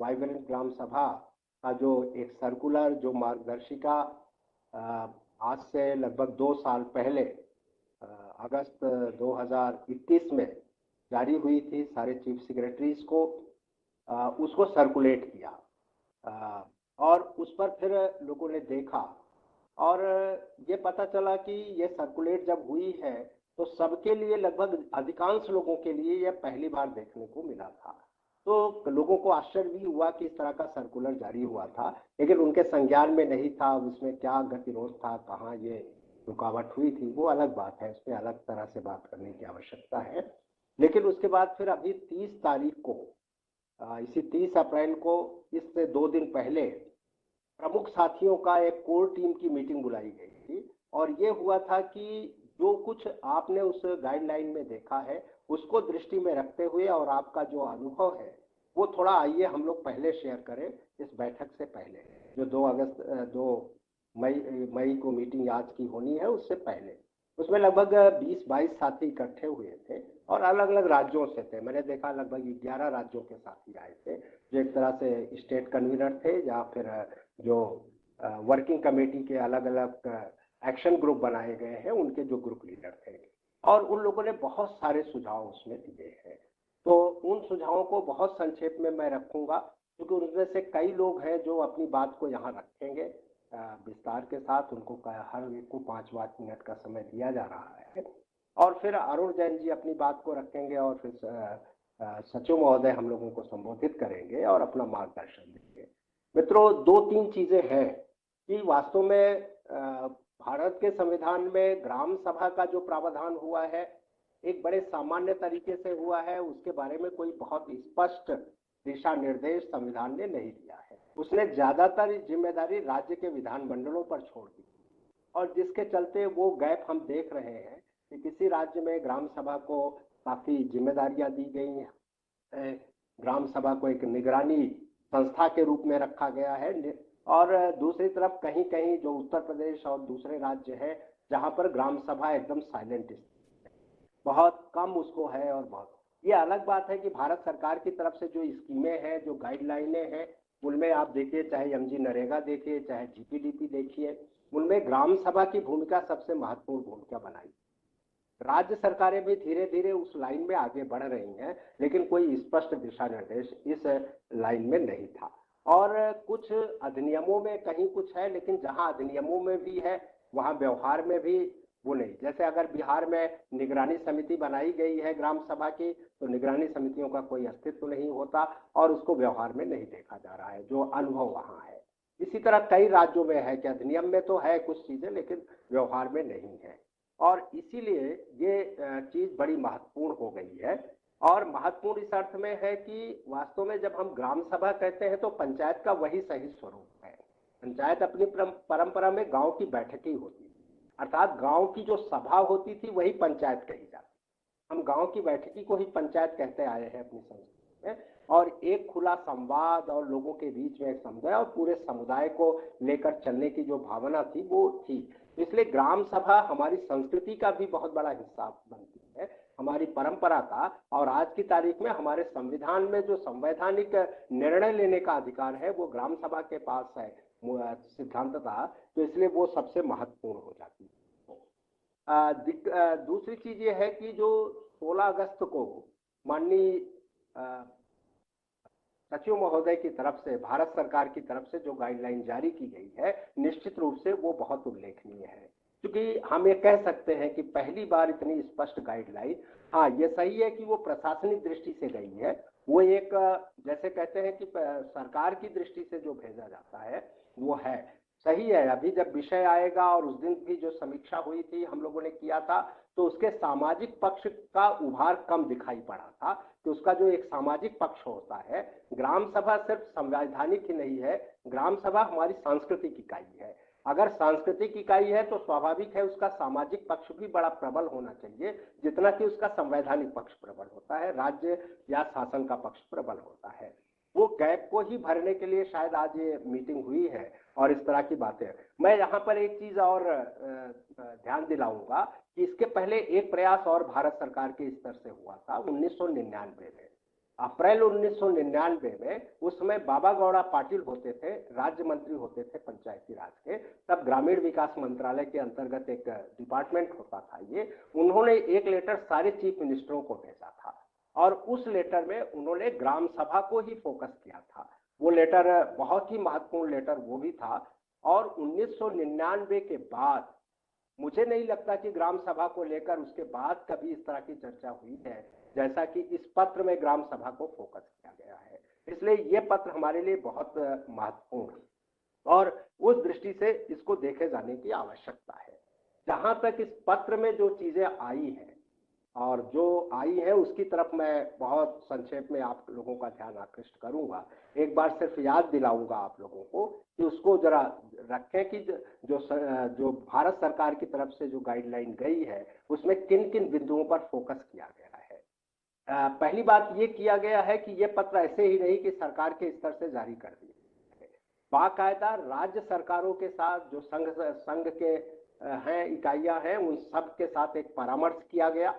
Vibrant ग्राम सभा का जो एक सर्कुलर जो मार्गदर्शिका आज से लगभग 2 साल पहले अगस्त 2021 में जारी हुई थी सारे चीफ सेक्रेटरीज को, उसको सर्कुलेट किया और उस पर फिर लोगों ने देखा और ये पता चला कि ये सर्कुलेट जब हुई है तो सबके लिए, लगभग अधिकांश लोगों के लिए यह पहली बार देखने को मिला था। तो लोगों को आश्चर्य भी हुआ कि इस तरह का सर्कुलर जारी हुआ था, लेकिन उनके संज्ञान में नहीं था। उसमें क्या गतिरोध था, कहाँ ये रुकावट हुई थी, वो अलग बात है, उसमें अलग तरह से बात करने की आवश्यकता है। लेकिन उसके बाद फिर अभी 30 तारीख को, इसी 30 अप्रैल को, इससे 2 दिन पहले प्रमुख साथियों का एक कोर टीम की मीटिंग बुलाई गई थी और ये हुआ था कि जो कुछ आपने उस गाइडलाइन में देखा है उसको दृष्टि में रखते हुए और आपका जो अनुभव है वो थोड़ा आइए हम लोग पहले शेयर करें इस बैठक से पहले, जो 2 मई को मीटिंग आज की होनी है उससे पहले। उसमें लगभग 20-22 साथी इकट्ठे हुए थे और अलग अलग राज्यों से थे। मैंने देखा लगभग 11 राज्यों के साथी आए थे, जो एक तरह से स्टेट कन्वीनर थे या फिर जो वर्किंग कमेटी के अलग अलग एक्शन ग्रुप बनाए गए हैं उनके जो ग्रुप लीडर थे, और उन लोगों ने बहुत सारे सुझाव उसमें दिए हैं। तो उन सुझावों को बहुत संक्षेप में मैं रखूंगा क्योंकि उनमें से कई लोग हैं जो अपनी बात को यहाँ रखेंगे विस्तार के साथ। उनको हर एक को 5-5 मिनट का समय दिया जा रहा है और फिर अरुण जैन जी अपनी बात को रखेंगे और फिर सचिव महोदय हम लोगों को संबोधित करेंगे और अपना मार्गदर्शन देंगे। मित्रों, 2-3 चीजें हैं कि वास्तव में भारत के संविधान में ग्राम सभा का जो प्रावधान हुआ है एक बड़े सामान्य तरीके से हुआ है, उसके बारे में कोई बहुत स्पष्ट दिशा निर्देश संविधान ने नहीं दिया है। उसने ज्यादातर जिम्मेदारी राज्य के विधानमंडलों पर छोड़ दी और जिसके चलते वो गैप हम देख रहे हैं कि किसी राज्य में ग्राम सभा को काफी जिम्मेदारियां दी गई हैं, ग्राम सभा को एक निगरानी संस्था के रूप में रखा गया है, और दूसरी तरफ कहीं कहीं जो उत्तर प्रदेश और दूसरे राज्य है जहां पर ग्राम सभा एकदम साइलेंट, बहुत कम उसको है। और बहुत ये अलग बात है कि भारत सरकार की तरफ से जो स्कीमें हैं, जो गाइडलाइनें हैं, उनमें आप देखिए, चाहे एमजी नरेगा देखिए, चाहे जीपीडीपी देखिए, उनमें ग्राम सभा की भूमिका सबसे महत्वपूर्ण भूमिका बनाई। राज्य सरकारें भी धीरे धीरे उस लाइन में आगे बढ़ रही हैं, लेकिन कोई स्पष्ट दिशा निर्देश इस लाइन में नहीं था। और कुछ अधिनियमों में कहीं कुछ है, लेकिन जहां अधिनियमों में भी है वहां व्यवहार में भी वो नहीं। जैसे अगर बिहार में निगरानी समिति बनाई गई है ग्राम सभा की, तो निगरानी समितियों का कोई अस्तित्व नहीं होता और उसको व्यवहार में नहीं देखा जा रहा है, जो अनुभव वहां है। इसी तरह कई राज्यों में है कि अधिनियम में तो है कुछ चीजें, लेकिन व्यवहार में नहीं है। और इसीलिए ये चीज बड़ी महत्वपूर्ण हो गई है। और महत्वपूर्ण इस अर्थ में है कि वास्तव में जब हम ग्राम सभा कहते हैं तो पंचायत का वही सही स्वरूप है। पंचायत अपनी परंपरा में गांव की बैठक ही होती थी, अर्थात गांव की जो सभा होती थी वही पंचायत कही जाती। हम गांव की बैठकी को ही पंचायत कहते आए हैं अपनी संस्कृति में, और एक खुला संवाद और लोगों के बीच में एक समुदाय और पूरे समुदाय को लेकर चलने की जो भावना थी वो थी। इसलिए ग्राम सभा हमारी संस्कृति का भी बहुत बड़ा हिस्सा बनती है, हमारी परंपरा का। और आज की तारीख में हमारे संविधान में जो संवैधानिक निर्णय लेने का अधिकार है वो ग्राम सभा के पास है सिद्धांततः, तो इसलिए वो सबसे महत्वपूर्ण हो जाती है। दूसरी चीज ये है कि जो 16 अगस्त को माननीय सचिव महोदय की तरफ से, भारत सरकार की तरफ से जो गाइडलाइन जारी की गई है, निश्चित रूप से वो बहुत उल्लेखनीय है, क्योंकि हम ये कह सकते हैं कि पहली बार इतनी स्पष्ट गाइडलाइन, हाँ ये सही है कि वो प्रशासनिक दृष्टि से गई है, वो एक जैसे कहते हैं कि सरकार की दृष्टि से जो भेजा जाता है वो है सही है। अभी जब विषय आएगा, और उस दिन भी जो समीक्षा हुई थी हम लोगों ने किया था, तो उसके सामाजिक पक्ष का उभार कम दिखाई पड़ा था कि उसका जो एक सामाजिक पक्ष होता है, ग्राम सभा सिर्फ संवैधानिक ही नहीं है, ग्राम सभा हमारी सांस्कृतिक इकाई है। अगर सांस्कृतिक इकाई है तो स्वाभाविक है उसका सामाजिक पक्ष भी बड़ा प्रबल होना चाहिए, जितना कि उसका संवैधानिक पक्ष प्रबल होता है, राज्य या शासन का पक्ष प्रबल होता है। वो गैप को ही भरने के लिए शायद आज ये मीटिंग हुई है और इस तरह की बातें। मैं यहाँ पर एक चीज और ध्यान दिलाऊंगा कि इसके पहले एक प्रयास और भारत सरकार के स्तर से हुआ था 1999 में। अप्रैल 1999 में, उस समय बाबा गौड़ा पाटिल होते थे, राज्य मंत्री होते थे पंचायती राज के, तब ग्रामीण विकास मंत्रालय के अंतर्गत एक डिपार्टमेंट होता था ये। उन्होंने एक लेटर सारे चीफ मिनिस्टरों को भेजा था और उस लेटर में उन्होंने ग्राम सभा को ही फोकस किया था। वो लेटर बहुत ही महत्वपूर्ण लेटर वो भी था। और 1999 के बाद मुझे नहीं लगता कि ग्राम सभा को लेकर उसके बाद कभी इस तरह की चर्चा हुई है जैसा कि इस पत्र में ग्राम सभा को फोकस किया गया है। इसलिए ये पत्र हमारे लिए बहुत महत्वपूर्ण है और उस दृष्टि से इसको देखे जाने की आवश्यकता है। जहां तक इस पत्र में जो चीजें आई हैं और जो आई है उसकी तरफ मैं बहुत संक्षेप में आप लोगों का ध्यान आकृष्ट करूंगा। एक बार सिर्फ याद दिलाऊंगा आप लोगों को कि उसको जरा रखें कि जो भारत सरकार की तरफ से जो गाइडलाइन गई है उसमें किन किन बिंदुओं पर फोकस किया गया है। पहली बात ये किया गया है कि ये पत्र ऐसे ही नहीं कि सरकार के स्तर से जारी कर दिए, बाकायदा राज्य सरकारों के साथ जो संघ के हैं इकाइयां हैं उन सब के साथ एक परामर्श किया गया।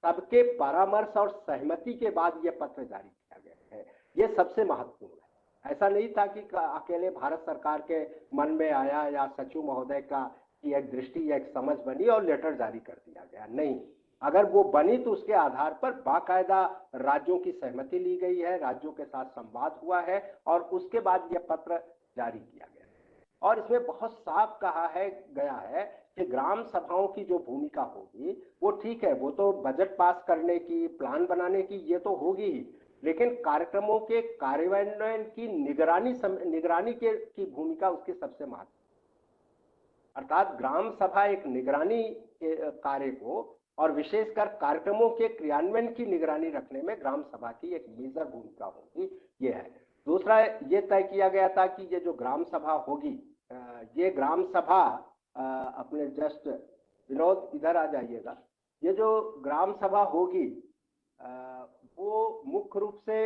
सबके परामर्श और सहमति के बाद यह पत्र जारी किया गया है। यह सबसे महत्वपूर्ण है। ऐसा नहीं था कि अकेले भारत सरकार के मन में आया या सचिव महोदय का की एक दृष्टि या एक समझ बनी और लेटर जारी कर दिया गया। नहीं, अगर वो बनी तो उसके आधार पर बाकायदा राज्यों की सहमति ली गई है, राज्यों के साथ संवाद हुआ है और उसके बाद यह पत्र जारी किया गया। और इसमें बहुत साफ कहा है गया है कि ग्राम सभाओं की जो भूमिका होगी वो ठीक है, वो तो बजट पास करने की, प्लान बनाने की, ये तो होगी ही, लेकिन कार्यक्रमों के कार्यान्वयन की निगरानी की भूमिका उसकी सबसे महत्वपूर्ण। अर्थात ग्राम सभा एक निगरानी के कार्य को और विशेषकर कार्यक्रमों के क्रियान्वयन की निगरानी रखने में ग्राम सभा की एक मेजर भूमिका होगी, ये है। दूसरा ये तय किया गया था कि ये जो ग्राम सभा होगी, ये ग्राम सभा अपने जस्ट विनोद इधर आ जाइएगा, ये जो ग्राम सभा होगी वो मुख्य रूप से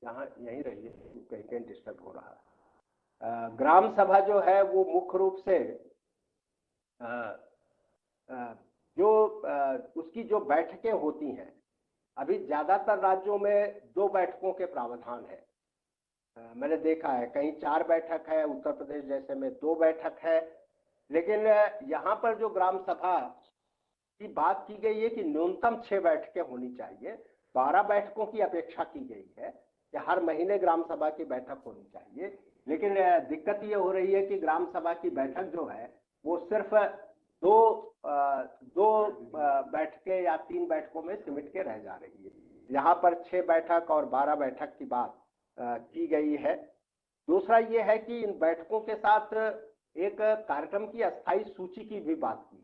यहाँ यहीं रहिए, कहीं कहीं डिस्टर्ब हो रहा है। ग्राम सभा जो है वो मुख्य रूप से जो उसकी जो बैठकें होती हैं, अभी ज्यादातर राज्यों में 2 बैठकों के प्रावधान है। मैंने देखा है कहीं 4 बैठक है, उत्तर प्रदेश जैसे में 2 बैठक है, लेकिन यहाँ पर जो ग्राम सभा की बात की गई है कि न्यूनतम 6 बैठकें होनी चाहिए। 12 बैठकों की अपेक्षा की गई है कि हर महीने ग्राम सभा की बैठक होनी चाहिए, लेकिन दिक्कत ये हो रही है कि ग्राम सभा की बैठक जो है वो सिर्फ दो बैठकें या 3 बैठकों में सिमट के रह जा रही है। यहाँ पर 6 बैठक और 12 बैठक की बात की गई है। दूसरा ये है कि इन बैठकों के साथ एक कार्यक्रम की अस्थायी सूची की भी बात की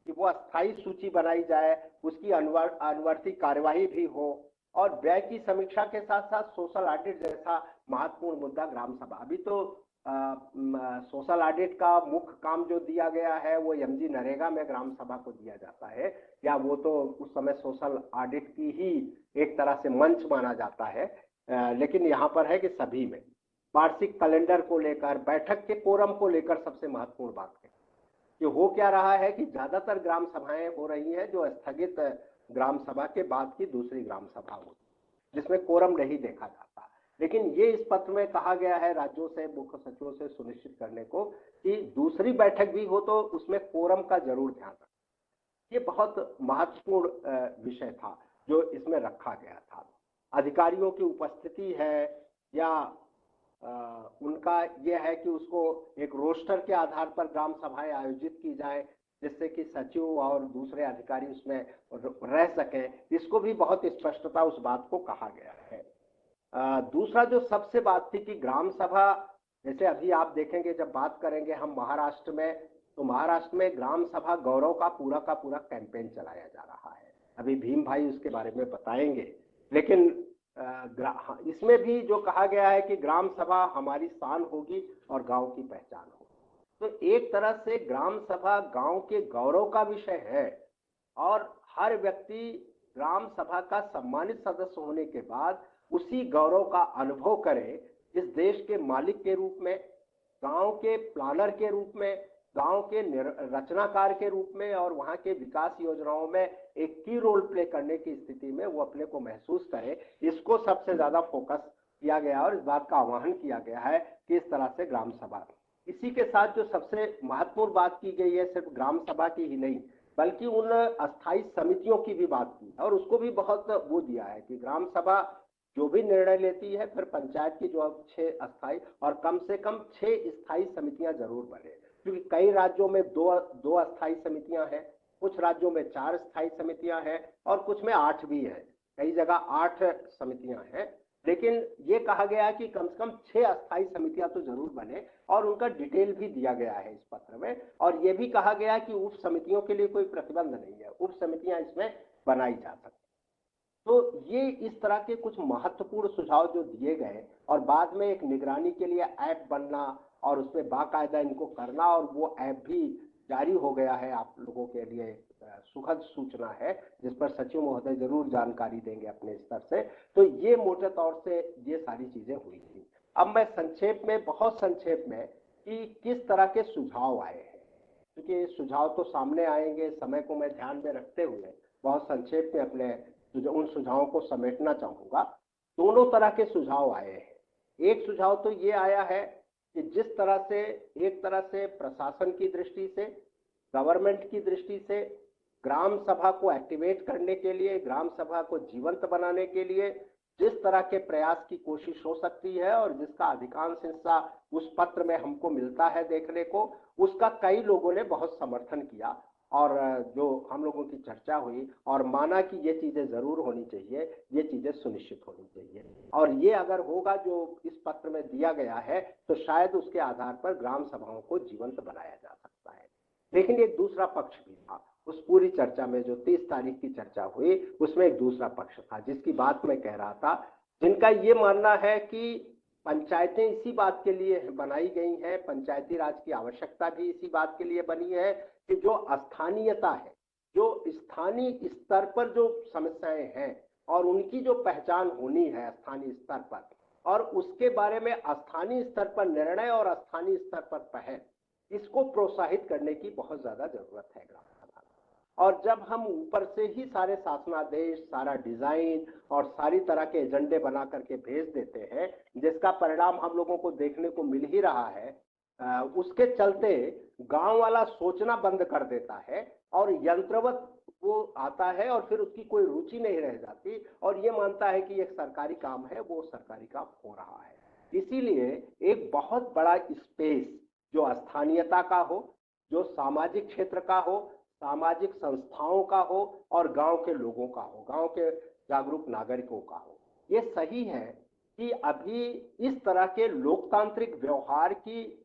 कि वो अस्थायी सूची बनाई जाए, उसकी अनुवर्ती कार्यवाही भी हो और व्यय की समीक्षा के साथ साथ सोशल ऑडिट जैसा महत्वपूर्ण मुद्दा ग्राम सभा। अभी तो सोशल ऑडिट का मुख्य काम जो दिया गया है वो एमजी नरेगा में ग्राम सभा को दिया जाता है, या वो तो उस समय सोशल ऑडिट की ही एक तरह से मंच माना जाता है, लेकिन यहाँ पर है कि सभी में वार्षिक कैलेंडर को लेकर, बैठक के कोरम को लेकर सबसे महत्वपूर्ण बात है कि हो क्या रहा है कि ज्यादातर ग्राम सभाएं हो रही हैं जो स्थगित ग्राम सभा के बाद की दूसरी ग्राम सभा होती, जिसमें कोरम नहीं देखा जाता। लेकिन ये इस पत्र में कहा गया है राज्यों से, मुख्य सचिवों से सुनिश्चित करने को कि दूसरी बैठक भी हो तो उसमें कोरम का जरूर ध्यान रखें। ये बहुत महत्वपूर्ण विषय था जो इसमें रखा गया था। अधिकारियों की उपस्थिति है या उनका यह है कि उसको एक रोस्टर के आधार पर ग्राम सभाएं आयोजित की जाए जिससे कि सचिव और दूसरे अधिकारी उसमें रह सकें, इसको भी बहुत स्पष्टता उस बात को कहा गया है। दूसरा जो सबसे बात थी कि ग्राम सभा, जैसे अभी आप देखेंगे जब बात करेंगे हम महाराष्ट्र में, तो महाराष्ट्र में ग्राम सभा गौरव का पूरा कैंपेन चलाया जा रहा है। अभी भीम भाई उसके बारे में बताएंगे, लेकिन इसमें भी जो कहा गया है कि ग्राम सभा हमारी शान होगी और गांव की पहचान होगी। तो एक तरह से ग्राम सभा गांव के गौरव का विषय है और हर व्यक्ति ग्राम सभा का सम्मानित सदस्य होने के बाद उसी गौरव का अनुभव करे, इस देश के मालिक के रूप में, गांव के प्लानर के रूप में, गांव के रचनाकार के रूप में और वहां के विकास योजनाओं में एक की रोल प्ले करने की स्थिति में वो अपने को महसूस करे, इसको सबसे ज्यादा फोकस किया गया और इस बात का आह्वान किया गया है कि इस तरह से ग्राम सभा। इसी के साथ जो सबसे महत्वपूर्ण बात की गई है, सिर्फ ग्राम सभा की ही नहीं बल्कि उन अस्थायी समितियों की भी बात की और उसको भी बहुत वो दिया है कि ग्राम सभा जो भी निर्णय लेती है फिर पंचायत की जो 6 अस्थायी और कम से कम 6 स्थायी समितियां जरूर बने, क्योंकि कई राज्यों में दो अस्थायी समितियां हैं, कुछ राज्यों में 4 स्थायी समितियां हैं और कुछ में 8 भी है, कई जगह 8 समितियां हैं। लेकिन ये कहा गया कि कम से कम 6 अस्थायी समितियां तो जरूर बने और उनका डिटेल भी दिया गया है इस पत्र में। और ये भी कहा गया कि उप समितियों के लिए कोई प्रतिबंध नहीं है, उप समितियां इसमें बनाई जा सकती। तो ये इस तरह के कुछ महत्वपूर्ण सुझाव जो दिए गए और बाद में एक निगरानी के लिए ऐप बनना और उसमें बाकायदा इनको करना और वो ऐप भी जारी हो गया है, आप लोगों के लिए सुखद सूचना है जिस पर सचिव महोदय जरूर जानकारी देंगे अपने स्तर से। तो ये मोटे तौर से ये सारी चीजें हुई थी। अब मैं संक्षेप में, बहुत संक्षेप में, कि किस तरह के सुझाव आए हैं, क्योंकि सुझाव तो सामने आएंगे, समय को मैं ध्यान में रखते हुए बहुत संक्षेप में अपने उन सुझावों को समेटना चाहूंगा। दोनों तरह के सुझाव आए हैं। एक सुझाव तो ये आया है कि जिस तरह से एक तरह से प्रशासन की दृष्टि से, गवर्नमेंट की दृष्टि से ग्राम सभा को एक्टिवेट करने के लिए, ग्राम सभा को जीवंत बनाने के लिए जिस तरह के प्रयास की कोशिश हो सकती है और जिसका अधिकांश हिस्सा उस पत्र में हमको मिलता है देखने को, उसका कई लोगों ने बहुत समर्थन किया और जो हम लोगों की चर्चा हुई और माना कि ये चीजें जरूर होनी चाहिए, ये चीजें सुनिश्चित होनी चाहिए और ये अगर होगा जो इस पत्र में दिया गया है तो शायद उसके आधार पर ग्राम सभाओं को जीवंत बनाया जा सकता है। लेकिन एक दूसरा पक्ष भी था उस पूरी चर्चा में, जो 30 तारीख की चर्चा हुई उसमें एक दूसरा पक्ष था जिसकी बात मैं कह रहा था, जिनका ये मानना है कि पंचायतें इसी बात के लिए बनाई गई हैं, पंचायती राज की आवश्यकता भी इसी बात के लिए बनी है कि जो स्थानीयता है, जो स्थानीय स्तर पर जो समस्याएं हैं और उनकी जो पहचान होनी है स्थानीय स्तर पर, और उसके बारे में स्थानीय स्तर पर निर्णय और स्थानीय स्तर पर पहल, इसको प्रोत्साहित करने की बहुत ज्यादा जरूरत है ग्राम सभा। और जब हम ऊपर से ही सारे शासनादेश, सारा डिजाइन और सारी तरह के एजेंडे बना करके भेज देते हैं, जिसका परिणाम हम लोगों को देखने को मिल ही रहा है, उसके चलते गांव वाला सोचना बंद कर देता है और यंत्रवत वो आता है और फिर उसकी कोई रुचि नहीं रह जाती और ये मानता है कि एक सरकारी काम है, वो सरकारी काम हो रहा है। इसीलिए एक बहुत बड़ा स्पेस जो स्थानीयता का हो, जो सामाजिक क्षेत्र का हो, सामाजिक संस्थाओं का हो और गांव के लोगों का हो, गांव के जागरूक नागरिकों का हो। ये सही है कि अभी इस तरह के लोकतांत्रिक व्यवहार की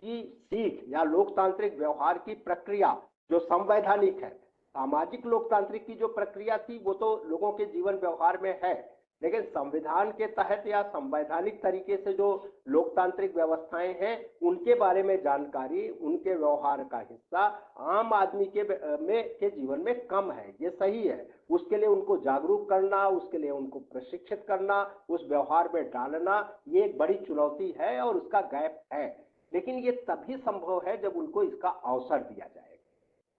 सीख या लोकतांत्रिक व्यवहार की प्रक्रिया जो संवैधानिक है, सामाजिक लोकतांत्रिक की जो प्रक्रिया थी वो तो लोगों के जीवन व्यवहार में है, लेकिन संविधान के तहत या संवैधानिक तरीके से जो लोकतांत्रिक व्यवस्थाएं हैं उनके बारे में जानकारी, उनके व्यवहार का हिस्सा आम आदमी के जीवन में कम है। ये सही है, उसके लिए उनको जागरूक करना, उसके लिए उनको प्रशिक्षित करना, उस व्यवहार में डालना, ये एक बड़ी चुनौती है और उसका गैप है। लेकिन ये तभी संभव है जब उनको इसका अवसर दिया जाएगा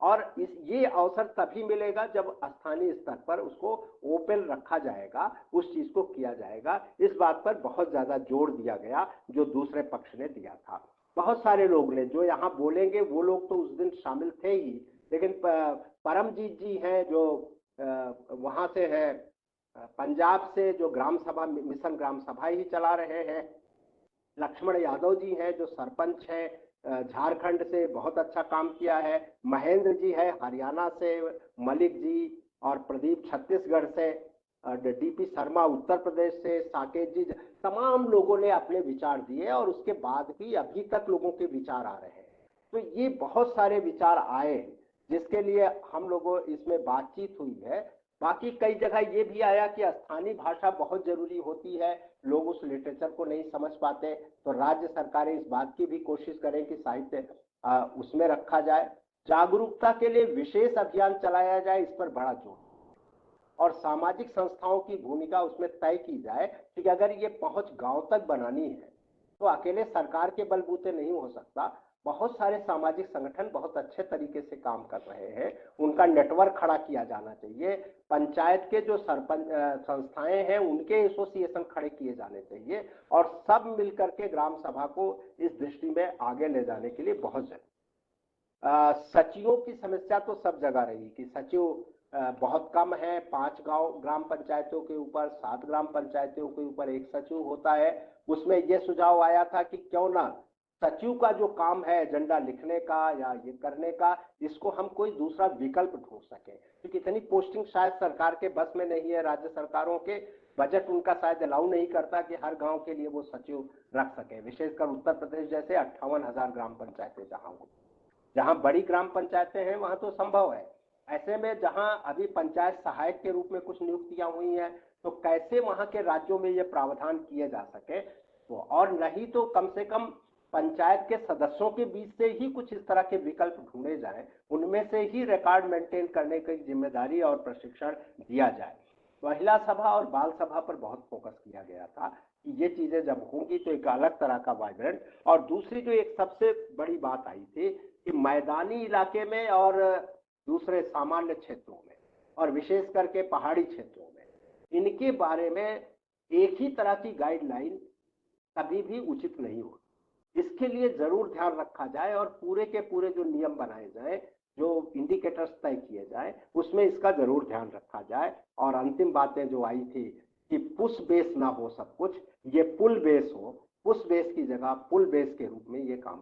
और ये अवसर तभी मिलेगा जब स्थानीय स्तर पर उसको ओपन रखा जाएगा, उस चीज को किया जाएगा। इस बात पर बहुत ज्यादा जोर दिया गया जो दूसरे पक्ष ने दिया था। बहुत सारे लोग ने जो यहाँ बोलेंगे वो लोग तो उस दिन शामिल थे ही, लेकिन परमजीत जी हैं जो वहां से है पंजाब से, जो ग्राम सभा मिशन ग्राम सभा ही चला रहे हैं, लक्ष्मण यादव जी हैं जो सरपंच हैं झारखंड से, बहुत अच्छा काम किया है, महेंद्र जी है हरियाणा से, मलिक जी और प्रदीप छत्तीसगढ़ से, डीपी शर्मा उत्तर प्रदेश से, साकेत जी, तमाम लोगों ने अपने विचार दिए और उसके बाद भी अभी तक लोगों के विचार आ रहे हैं। तो ये बहुत सारे विचार आए जिसके लिए हम लोगों इसमें बातचीत हुई है। बाकी कई जगह ये भी आया कि स्थानीय भाषा बहुत जरूरी होती है, लोग उस लिटरेचर को नहीं समझ पाते, तो राज्य सरकारें इस बात की भी कोशिश करें कि साहित्य उसमें रखा जाए। जागरूकता के लिए विशेष अभियान चलाया जाए, इस पर बड़ा जोर, और सामाजिक संस्थाओं की भूमिका उसमें तय की जाए, क्योंकि अगर ये पहुंच गांव तक बनानी है तो अकेले सरकार के बलबूते नहीं हो सकता, बहुत सारे सामाजिक संगठन बहुत अच्छे तरीके से काम कर रहे हैं, उनका नेटवर्क खड़ा किया जाना चाहिए। पंचायत के जो सरपंच संस्थाएं हैं उनके एसोसिएशन खड़े किए जाने चाहिए और सब मिलकर के ग्राम सभा को इस दृष्टि में आगे ले जाने के लिए बहुत जरूरी। सचिवों की समस्या तो सब जगह रही कि सचिव बहुत कम है, 5 गांव ग्राम पंचायतों के ऊपर, 7 ग्राम पंचायतों के ऊपर एक सचिव होता है। उसमें यह सुझाव आया था कि क्यों ना सचिव का जो काम है एजेंडा लिखने का या ये करने का, इसको हम कोई दूसरा विकल्प ढूंढ सके, क्योंकि इतनी पोस्टिंग शायद सरकार के बस में नहीं है, राज्य सरकारों के बजट उनका शायद अलाउ नहीं करता कि हर गांव के लिए वो सचिव रख सके, विशेषकर उत्तर प्रदेश जैसे 58,000 ग्राम पंचायतें जहां बड़ी ग्राम पंचायतें हैं वहां तो संभव है। ऐसे में जहां अभी पंचायत सहायक के रूप में कुछ नियुक्तियां हुई हैं, तो कैसे वहां के राज्यों में ये प्रावधान किए जा सके, तो और नहीं तो कम से कम पंचायत के सदस्यों के बीच से ही कुछ इस तरह के विकल्प ढूंढे जाएं, उनमें से ही रिकॉर्ड मेंटेन करने की जिम्मेदारी और प्रशिक्षण दिया जाए। महिला सभा और बाल सभा पर बहुत फोकस किया गया था कि ये चीजें जब होंगी तो एक अलग तरह का वाइब्रेंट। और दूसरी जो एक सबसे बड़ी बात आई थी कि मैदानी इलाके में और दूसरे सामान्य क्षेत्रों में और विशेष करके पहाड़ी क्षेत्रों में इनके बारे में एक ही तरह की गाइडलाइन कभी भी उचित नहीं होती। इसके लिए जरूर ध्यान रखा जाए और पूरे के पूरे जो नियम बनाए जाए, जो इंडिकेटर्स तय किए जाए, उसमें इसका जरूर ध्यान रखा जाए। और अंतिम बातें जो आई थी कि पुश बेस ना हो सब कुछ, ये पुल बेस हो, पुश बेस की जगह पुल बेस के रूप में ये काम